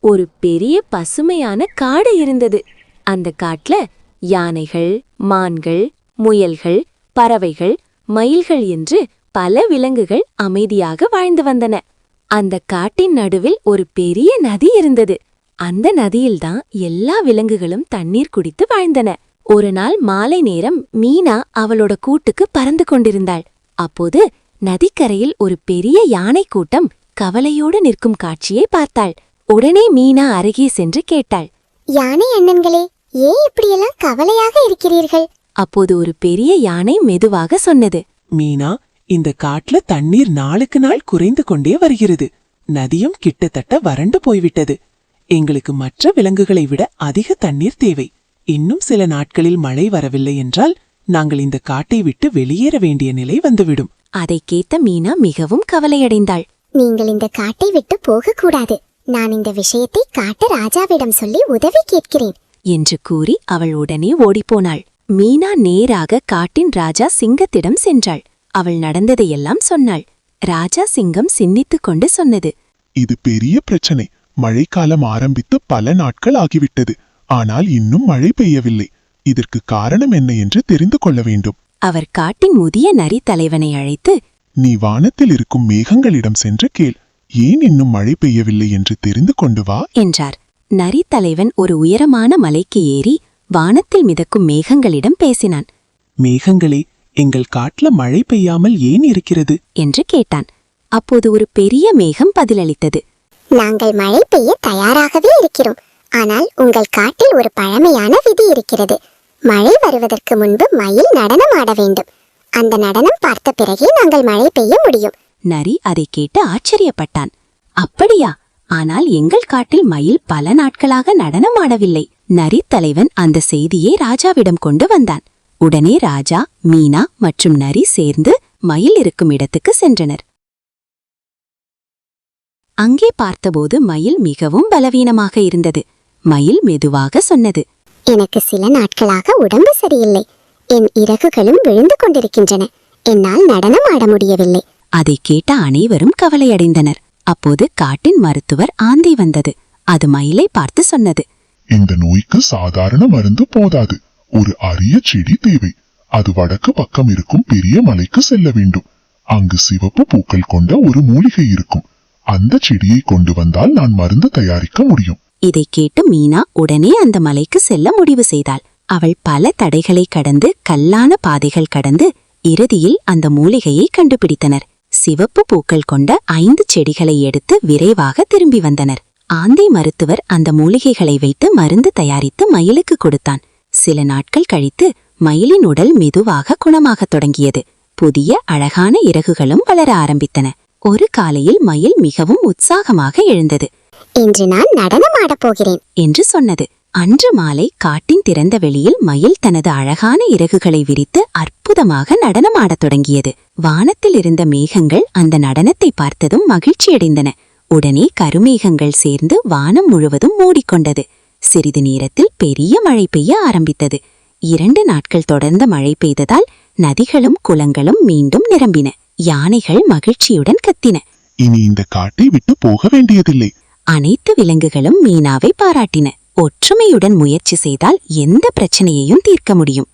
ஒரு பெரிய பசுமையான காடு இருந்தது. அந்த காட்டுல யானைகள், மான்கள், முயல்கள், பறவைகள், மயில்கள் என்று பல விலங்குகள் அமைதியாக வாழ்ந்து வந்தன. அந்த காட்டின் நடுவில் ஒரு பெரிய நதி இருந்தது. அந்த நதியில்தான் எல்லா விலங்குகளும் தண்ணீர் குடித்து வாழ்ந்தன. ஒரு நாள் மாலை நேரம் மீனா அவளோட கூட்டுக்கு பறந்து கொண்டிருந்தாள். அப்போது நதிக்கரையில் ஒரு பெரிய யானை கூட்டம் கவலையோடு நிற்கும் காட்சியை பார்த்தாள். உடனே மீனா அருகே சென்று கேட்டாள், யானை அண்ணன்களே, ஏன் இப்படியெல்லாம் கவலையாக இருக்கிறீர்கள்? அப்போது ஒரு பெரிய யானை மெதுவாக சொன்னது, மீனா, இந்த காட்டுல தண்ணீர் நாளுக்கு நாள் குறைந்து கொண்டே வருகிறது. நதியும் கிட்டத்தட்ட வறண்டு போய்விட்டது. எங்களுக்கு மற்ற விலங்குகளை விட அதிக தண்ணீர் தேவை. இன்னும் சில நாட்களில் மழை வரவில்லை என்றால் நாங்கள் இந்த காட்டை விட்டு வெளியேற வேண்டிய நிலை வந்துவிடும். அதை கேட்ட மீனா மிகவும் கவலையடைந்தாள். நீங்கள் இந்த காட்டை விட்டு போகக்கூடாது. நான் இந்த விஷயத்தை காட்டு ராஜாவிடம் சொல்லி உதவி கேட்கிறேன் என்று கூறி அவள் உடனே ஓடிப்போனாள். மீனா நேராக காட்டின் ராஜா சிங்கத்திடம் சென்றாள். அவள் நடந்ததையெல்லாம் சொன்னாள். ராஜா சிங்கம் சிந்தித்துக் கொண்டு சொன்னது, இது பெரிய பிரச்சனை. மழைக்காலம் ஆரம்பித்து பல நாட்கள் ஆகிவிட்டது. ஆனால் இன்னும் மழை பெய்யவில்லை. இதற்கு காரணம் என்ன என்று தெரிந்து கொள்ள வேண்டும். அவர் காட்டின் முதிய நரி தலைவனை அழைத்து, நீ வானத்தில் இருக்கும் மேகங்களிடம் சென்று கேள். ஏன் இன்னும் மழை பெய்யவில்லை என்று தெரிந்து கொண்டு வா என்றார். நரி தலைவன் ஒரு உயரமான மலைக்கு ஏறி வானத்தில் மிதக்கும் மேகங்களிடம் பேசினான். மேகங்களே, எங்கள் காட்டுல மழை பெய்யாமல் ஏன் இருக்கிறது என்று கேட்டான். அப்போது ஒரு பெரிய மேகம் பதிலளித்தது, நாங்கள் மழை பெய்ய தயாராகவே இருக்கிறோம். ஆனால் உங்கள் காட்டில் ஒரு பழமையான விதி இருக்கிறது. மழை வருவதற்கு முன்பு மயில் நடனம் ஆட வேண்டும். அந்த நடனம் பார்த்த பிறகே நாங்கள் மழை பெய்ய முடியும். நரி அதை கேட்டு ஆச்சரியப்பட்டான். அப்படியா? ஆனால் எங்கள் காட்டில் மயில் பல நாட்களாக நடனம் ஆடவில்லை. நரி தலைவன் அந்த செய்தியை ராஜாவிடம் கொண்டு வந்தான். உடனே ராஜா, மீனா மற்றும் நரி சேர்ந்து மயில் இருக்கும் இடத்துக்கு சென்றனர். அங்கே பார்த்தபோது மயில் மிகவும் பலவீனமாக இருந்தது. மயில் மெதுவாக சொன்னது, எனக்கு சில நாட்களாக உடம்பு சரியில்லை. என் இறகுகளும் விழுந்து கொண்டிருக்கின்றன. என்னால் நடனம் ஆட முடியவில்லை. அதை கேட்ட அனைவரும் கவலையடைந்தனர். அப்போது காட்டின் மருத்துவர் ஆந்தை வந்தது. அது மயிலை பார்த்து சொன்னது, இந்த நோய்க்கு சாதாரண மருந்து போதாது. ஒரு அரிய செடி தேவை. அது வடக்கு பக்கம் இருக்கும் பெரிய மலைக்கு செல்ல வேண்டும். அங்கு சிவப்பு பூக்கள் கொண்ட ஒரு மூலிகை இருக்கும். அந்த செடியை கொண்டு வந்தால் நான் மருந்து தயாரிக்க முடியும். இதை கேட்டு மீனா உடனே அந்த மலைக்கு செல்ல முடிவு செய்தாள். அவள் பல தடைகளை கடந்து, கல்லான பாதைகள் கடந்து இறுதியில் அந்த மூலிகையை கண்டுபிடித்தனர். சிவப்பு பூக்கள் கொண்ட 5 செடிகளை எடுத்து விரைவாக திரும்பி வந்தனர். ஆந்தை மருத்துவர் அந்த மூலிகைகளை வைத்து மருந்து தயாரித்து மயிலுக்கு கொடுத்தான். சில நாட்கள் கழித்து மயிலின் உடல் மெதுவாக குணமாகத் தொடங்கியது. புதிய அழகான இறகுகளும் வளர ஆரம்பித்தன. ஒரு காலையில் மயில் மிகவும் உற்சாகமாக எழுந்தது. இன்று நான் நடனம் ஆடப் போகிறேன் என்று சொன்னது. அன்று மாலை காட்டின் திறந்த வெளியில் மயில் தனது அழகான இறகுகளை விரித்து அற்புதமாக நடனமாடத் தொடங்கியது. வானத்தில் இருந்த மேகங்கள் அந்த நடனத்தை பார்த்ததும் மகிழ்ச்சியடைந்தன. உடனே கருமேகங்கள் சேர்ந்து வானம் முழுவதும் மூடிக்கொண்டது. சிறிது நேரத்தில் பெரிய மழை பெய்ய ஆரம்பித்தது. 2 நாட்கள் தொடர்ந்த மழை பெய்ததால் நதிகளும் குளங்களும் மீண்டும் நிரம்பின. யானைகள் மகிழ்ச்சியுடன் கத்தின. இனி இந்த காட்டை விட்டு போக வேண்டியதில்லை. அனைத்து விலங்குகளும் மீனாவை பாராட்டின. ஒற்றுமையுடன் முயற்சி செய்தால் எந்த பிரச்சனையையும் தீர்க்க முடியும்.